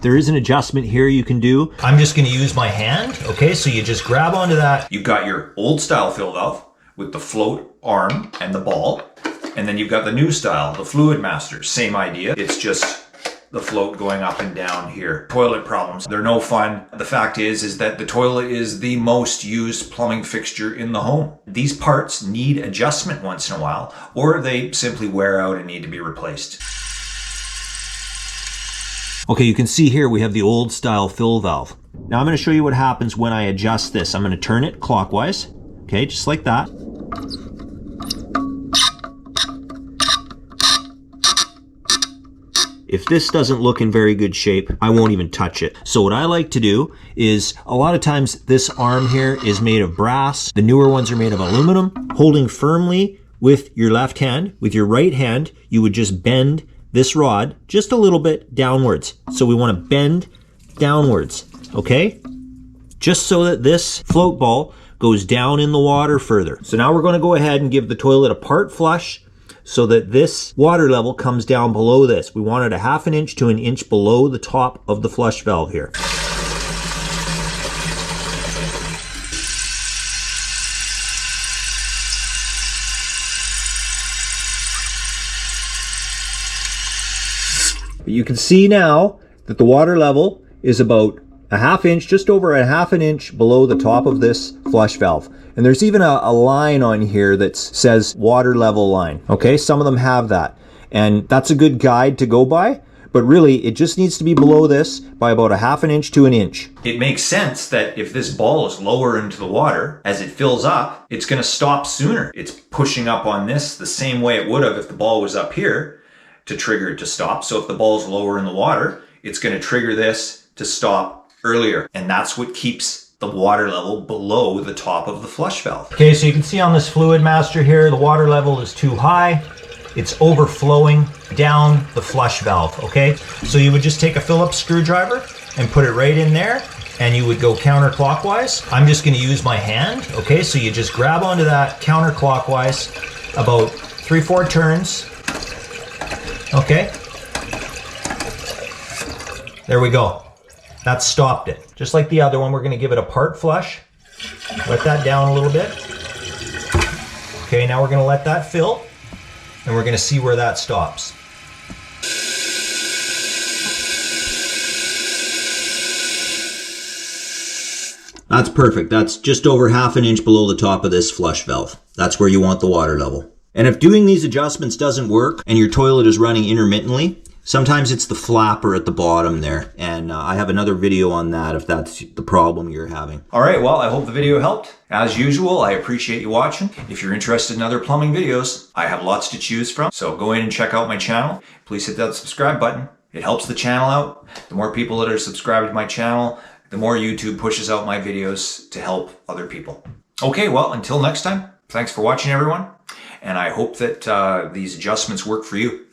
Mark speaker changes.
Speaker 1: There is an adjustment here you can do. I'm just gonna use my hand, okay? So you just grab onto that.
Speaker 2: You've got your old style fill valve with the float arm and the ball. And then you've got the new style, the Fluid Master. Same idea. It's just the float going up and down here. Toilet problems, they're no fun. The fact is that the toilet is the most used plumbing fixture in the home. These parts need adjustment once in a while, or they simply wear out and need to be replaced.
Speaker 1: Okay, you can see here we have the old style fill valve. Now I'm going to show you what happens when I adjust this. I'm going to turn it clockwise, okay, just like that. If this doesn't look in very good shape, I won't even touch it. So what I like to do is, a lot of times this arm here is made of brass. The newer ones are made of aluminum. Holding firmly with your left hand, with your right hand, you would just bend this rod just a little bit downwards. So we want to bend downwards, okay? Just so that this float ball goes down in the water further. So now we're going to go ahead and give the toilet a part flush, so that this water level comes down below this. We want it a 1/2 inch to 1 inch below the top of the flush valve here. But you can see now that the water level is about a 1/2 inch, just over a 1/2 inch below the top of this flush valve. And there's even a line on here that says water level line. Okay, some of them have that. And that's a good guide to go by, but really it just needs to be below this by about a 1/2 inch to 1 inch.
Speaker 2: It makes sense that if this ball is lower into the water, as it fills up, it's gonna stop sooner. It's pushing up on this the same way it would have if the ball was up here to trigger it to stop. So if the ball's lower in the water, it's gonna trigger this to stop earlier. And that's what keeps the water level below the top of the flush valve. Okay, so you can see on this Fluid Master here, the water level is too high. It's overflowing down the flush valve, okay? So you would just take a Phillips screwdriver and put it right in there, and you would go counterclockwise. I'm just gonna use my hand, okay? So you just grab onto that counterclockwise about 3-4 turns, okay? There we go. That stopped it. Just like the other one, we're going to give it a part flush. Let that down a little bit. Okay, now we're going to let that fill, and we're going to see where that stops. That's perfect. That's just over 1/2 inch below the top of this flush valve. That's where you want the water level. And if doing these adjustments doesn't work and your toilet is running intermittently, sometimes it's the flapper at the bottom there, and I have another video on that if that's the problem you're having. All right, well, I hope the video helped. As usual, I appreciate you watching. If you're interested in other plumbing videos, I have lots to choose from, so go in and check out my channel. Please hit that subscribe button. It helps the channel out. The more people that are subscribed to my channel, the more YouTube pushes out my videos to help other people. Okay, well, until next time, thanks for watching, everyone, and I hope that these adjustments work for you.